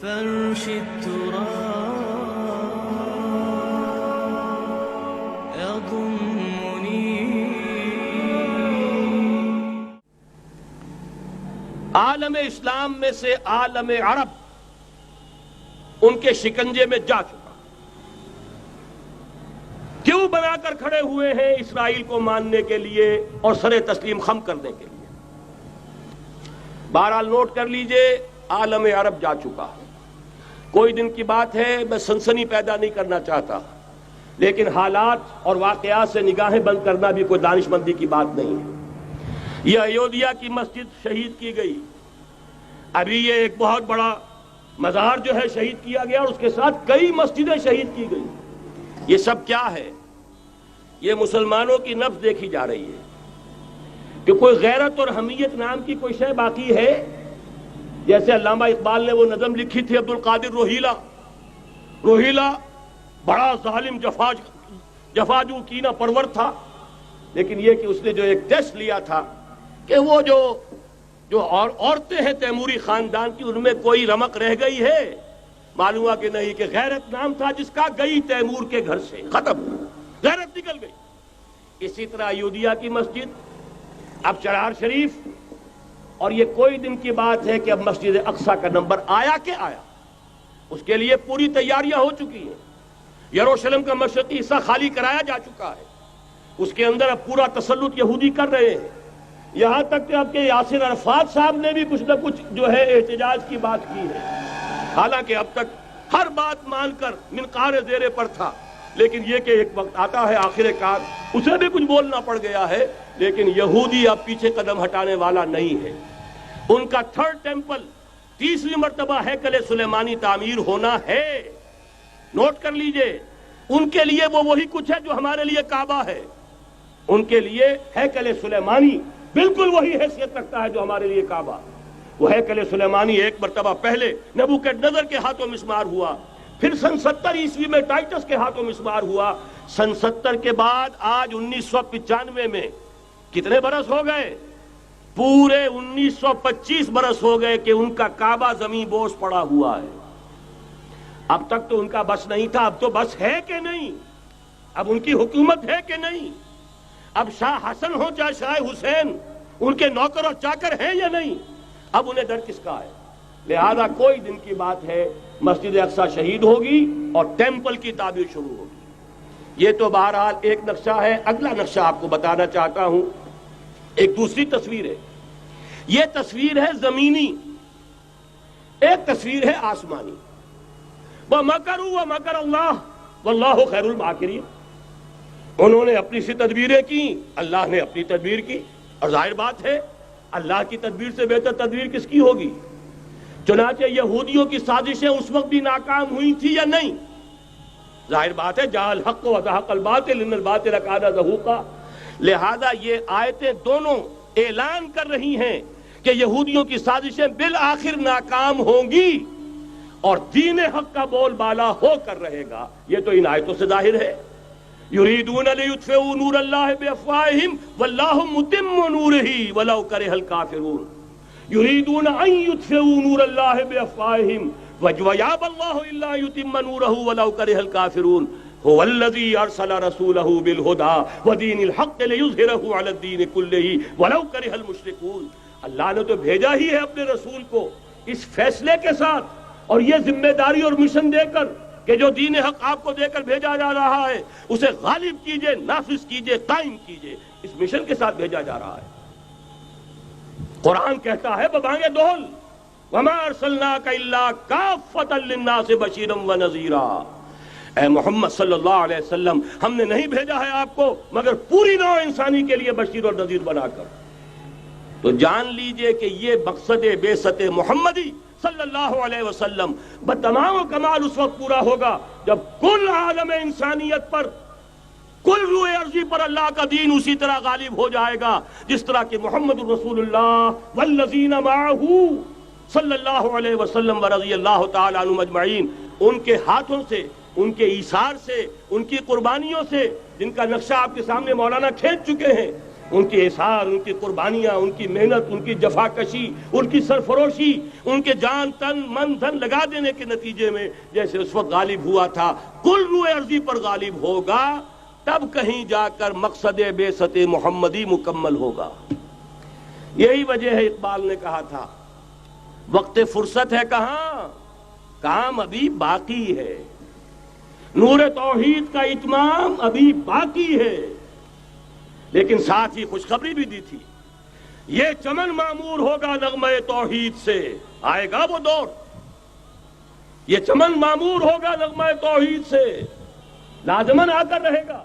فرش التراب يضمني. عالم اسلام میں سے عالم عرب ان کے شکنجے میں جا چکا. کیوں بنا کر کھڑے ہوئے ہیں اسرائیل کو ماننے کے لیے اور سر تسلیم خم کرنے کے لیے؟ بہرحال نوٹ کر لیجئے، عالم عرب جا چکا. کوئی دن کی بات ہے، میں سنسنی پیدا نہیں کرنا چاہتا، لیکن حالات اور واقعات سے نگاہیں بند کرنا بھی کوئی دانش مندی کی بات نہیں ہے. یہ ایودھیا کی مسجد شہید کی گئی، ابھی یہ ایک بہت بڑا مزار جو ہے شہید کیا گیا، اور اس کے ساتھ کئی مسجدیں شہید کی گئی. یہ سب کیا ہے؟ یہ مسلمانوں کی نفس دیکھی جا رہی ہے کہ کوئی غیرت اور حمیت نام کی کوئی شے باقی ہے. جیسے علامہ اقبال نے وہ نظم لکھی تھی، عبد القادر روہیلا بڑا ظالم جفاجو کینہ پرور تھا، لیکن یہ کہ اس نے جو ایک ٹیسٹ لیا تھا کہ وہ جو عورتیں ہیں تیموری خاندان کی، ان میں کوئی رمق رہ گئی ہے؟ معلوم ہوا کہ نہیں، کہ غیرت نام تھا جس کا گئی تیمور کے گھر سے، ختم، غیرت نکل گئی. اسی طرح ایودھیا کی مسجد، اب چرار شریف، اور یہ کوئی دن کی بات ہے کہ اب مسجد اقصیٰ کا نمبر آیا کہ آیا. اس کے لیے پوری تیاریاں ہو چکی ہیں. یروشلم کا مشرقی حصہ خالی کرایا جا چکا ہے، اس کے اندر اب پورا تسلط یہودی کر رہے ہیں. یہاں تک کہ اب کے یاسر عرفات صاحب نے بھی کچھ نہ کچھ جو ہے احتجاج کی بات کی ہے، حالانکہ اب تک ہر بات مان کر منقار زیرے پر تھا. لیکن یہ کہ ایک وقت آتا ہے آخر کار اسے بھی کچھ بولنا پڑ گیا ہے. لیکن یہودی اب پیچھے قدم ہٹانے والا نہیں ہے. ان کا تھرڈ ٹیمپل، تیسری مرتبہ ہیکل سلیمانی تعمیر ہونا ہے. نوٹ کر لیجئے، ان کے لیے وہ وہی کچھ ہے جو ہمارے لیے کعبہ ہے. ان کے لیے ہیکل سلیمانی بالکل وہی حیثیت رکھتا ہے جو ہمارے لیے کعبہ. وہ ہیکل سلیمانی ایک مرتبہ پہلے نبوکدنضر کے ہاتھوں مسمار ہوا، پھر سن 70 عیسوی میں ٹائٹس کے ہاتھوں مسمار ہوا. سن 70 کے بعد آج 1995 میں کتنے برس ہو گئے؟ پورے 1925 برس ہو گئے کہ ان کا کعبہ زمین بوس پڑا ہوا ہے. اب تک تو ان کا بس نہیں تھا، اب تو بس ہے کہ نہیں؟ اب ان کی حکومت ہے کہ نہیں؟ اب شاہ حسن ہو چاہے شاہ حسین، ان کے نوکر اور چاکر ہیں یا نہیں؟ اب انہیں ڈر کس کا ہے؟ لہذا کوئی دن کی بات ہے مسجد اقصیٰ شہید ہوگی اور ٹیمپل کی تعمیر شروع ہوگی. یہ تو بہرحال ایک نقشہ ہے. اگلا نقشہ آپ کو بتانا چاہتا ہوں، ایک دوسری تصویر ہے. یہ تصویر ہے زمینی، ایک تصویر ہے آسمانی. وَمَكَرُوا وَمَكَرَ اللَّهُ وَاللَّهُ خَيْرُ الْمَاكِرِينَ. انہوں نے اپنی سی تدبیریں کی، اللہ نے اپنی تدبیر کی، اور ظاہر بات ہے اللہ کی تدبیر سے بہتر تدبیر کس کی ہوگی؟ چنانچہ یہودیوں کی سازشیں اس وقت بھی ناکام ہوئی تھی یا نہیں؟ ظاہر بات ہے جاء الحق وزهق الباطل ان الباطل کان زهوقا. لہذا یہ آیتیں دونوں اعلان کر رہی ہیں کہ یہودیوں کی سازشیں بالآخر ناکام ہوں گی اور دین حق کا بول بالا ہو کر رہے گا. یہ تو ان آیتوں سے ظاہر ہے. یریدون لیطفئوا نور اللہ بافواہہم واللہ متم نورہ ولو کرہ الکافرون. یریدون ان یطفئوا نور اللہ بافواہہم ویابى اللہ الا یتم نورہ ولو کرہ الکافرون. هو الذی ارسل رسولہ بالہدی ودین الحق لیظہرہ علی الدین کلہ ولو کرہ المشرکون. اللہ نے تو بھیجا ہی ہے اپنے رسول کو اس فیصلے کے ساتھ اور یہ ذمہ داری اور مشن دے کر کہ جو دین حق آپ کو دے کر بھیجا جا رہا ہے اسے غالب کیجئے، نافذ کیجئے، قائم کیجئے. اس مشن کے ساتھ بھیجا جا رہا ہے. قرآن کہتا ہے ببانگ دہل وَمَا أَرْسَلْنَاكَ إِلَّا كَافَّةً لِلنَّاسِ بَشِيرًا وَنَذِيرًا. اے محمد صلی اللہ علیہ وسلم، ہم نے نہیں بھیجا ہے آپ کو مگر پوری نوع انسانی کے لیے بشیر اور نذیر بنا کر. تو جان لیجئے کہ یہ مقصد بعثت محمدی صلی اللہ علیہ وسلم بتمام و کمال اس وقت پورا ہوگا جب کل عالم انسانیت پر، کل روح ارضی پر اللہ کا دین اسی طرح غالب ہو جائے گا جس طرح کہ محمد رسول اللہ والذین معہ صلی اللہ علیہ وسلم ورضی اللہ تعالی عنہم اجمعین، ان کے ہاتھوں سے، ان کے ایثار سے، ان کی قربانیوں سے، جن کا نقشہ آپ کے سامنے مولانا کھینچ چکے ہیں، ان کی احسار، ان کی قربانیاں، ان کی محنت، ان کی جفاکشی، ان کی سرفروشی، ان کے جان تن من دھن لگا دینے کے نتیجے میں جیسے اس وقت غالب ہوا تھا، کل روئے ارضی پر غالب ہوگا، تب کہیں جا کر مقصد بعثت محمدی مکمل ہوگا۔ یہی وجہ ہے اقبال نے کہا تھا وقت فرصت ہے کہاں، کام ابھی باقی ہے، نور توحید کا اتمام ابھی باقی ہے۔ لیکن ساتھ ہی خوشخبری بھی دی تھی، یہ چمن معمور ہوگا نغمہ توحید سے، آئے گا وہ دور، یہ چمن معمور ہوگا نغمہ توحید سے، لازماً آ کر رہے گا۔